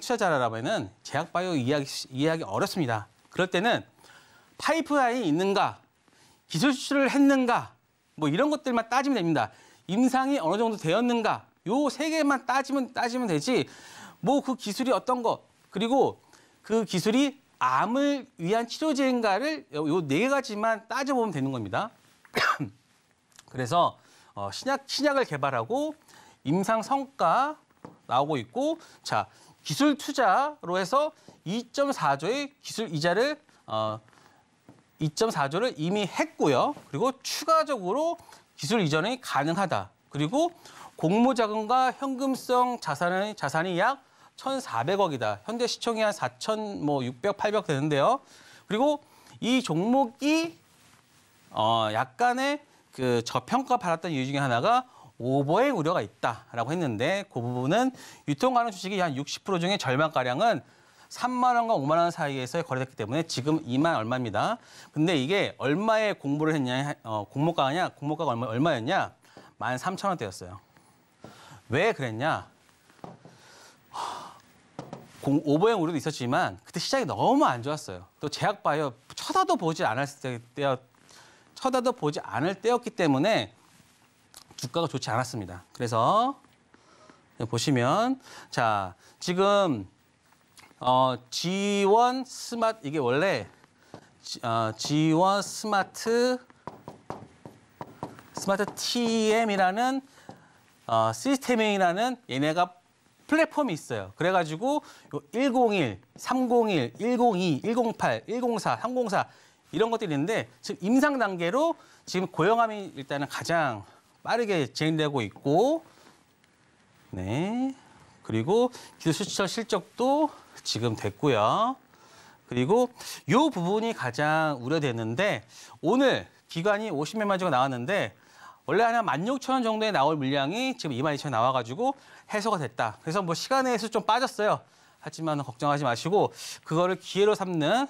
투자자라면은 제약바이오 이해하기 어렵습니다. 그럴 때는 파이프라인이 있는가, 기술 수출을 했는가, 뭐 이런 것들만 따지면 됩니다. 임상이 어느 정도 되었는가, 요 세 개만 따지면 되지. 뭐 그 기술이 어떤 거, 그리고 그 기술이 암을 위한 치료제인가를 요 네 가지만 따져보면 되는 겁니다. 그래서 신약을 개발하고 임상 성과 나오고 있고, 자 기술 투자로 해서 2.4조의 기술 이자를 2.4조를 이미 했고요. 그리고 추가적으로 기술 이전이 가능하다. 그리고 공모자금과 현금성 자산이 약 1,400억이다. 현재 시총이 한 4,600, 800 되는데요. 그리고 이 종목이 약간의 그 저평가 받았던 이유 중에 하나가 오버행 우려가 있다라고 했는데 그 부분은 유통하는 주식이 한 60% 중에 절반가량은 3만 원과 5만 원 사이에서 거래됐기 때문에 지금 2만 얼마입니다. 근데 이게 얼마에 공모를 했냐, 공모가가 얼마였냐? 13,000원대였어요. 왜 그랬냐? 오버행 우려도 있었지만 그때 시장이 너무 안 좋았어요. 또 제약바이오 쳐다도 보지 않을 때였기 때문에 주가가 좋지 않았습니다. 그래서 보시면 자 지금 G1 스마트 이게 원래 G1 스마트 TM이라는 시스템이라는 얘네가 플랫폼이 있어요. 그래가지고 101, 301, 102, 108, 104, 304 이런 것들이 있는데 지금 임상 단계로 지금 고용함이 일단은 가장 빠르게 진행되고 있고, 네 그리고 기술 수출 실적도 지금 됐고요. 그리고 이 부분이 가장 우려되는데 오늘 기관이 50매만 주가 나왔는데 원래 한 16,000원 정도에 나올 물량이 지금 22,000원 나와가지고 해소가 됐다. 그래서 뭐 시간에서 좀 빠졌어요. 하지만 걱정하지 마시고 그거를 기회로 삼는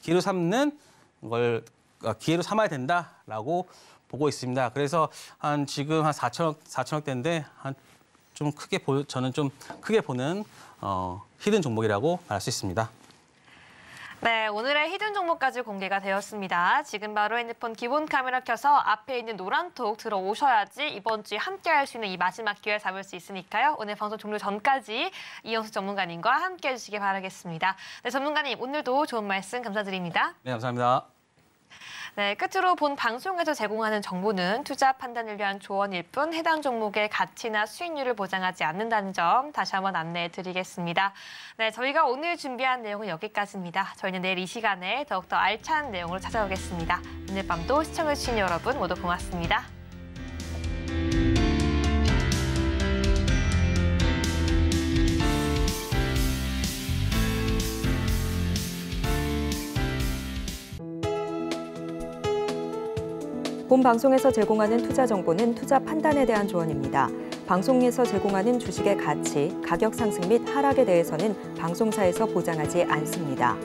기회로 삼는 걸 기회로 삼아야 된다라고 보고 있습니다. 그래서 지금 한 4천억대인데 저는 좀 크게 보는 히든 종목이라고 말할 수 있습니다. 네, 오늘의 히든 종목까지 공개가 되었습니다. 지금 바로 핸드폰 기본 카메라 켜서 앞에 있는 노란톡 들어오셔야지 이번 주에 함께 할 수 있는 이 마지막 기회를 잡을 수 있으니까요. 오늘 방송 종료 전까지 이영숙 전문가님과 함께 해주시기 바라겠습니다. 네, 전문가님 오늘도 좋은 말씀 감사드립니다. 네, 감사합니다. 네, 끝으로 본 방송에서 제공하는 정보는 투자 판단을 위한 조언일 뿐 해당 종목의 가치나 수익률을 보장하지 않는다는 점 다시 한번 안내해 드리겠습니다. 네, 저희가 오늘 준비한 내용은 여기까지입니다. 저희는 내일 이 시간에 더욱더 알찬 내용으로 찾아오겠습니다. 오늘 밤도 시청해주신 여러분 모두 고맙습니다. 본 방송에서 제공하는 투자 정보는 투자 판단에 대한 조언입니다. 방송에서 제공하는 주식의 가치, 가격 상승 및 하락에 대해서는 방송사에서 보장하지 않습니다.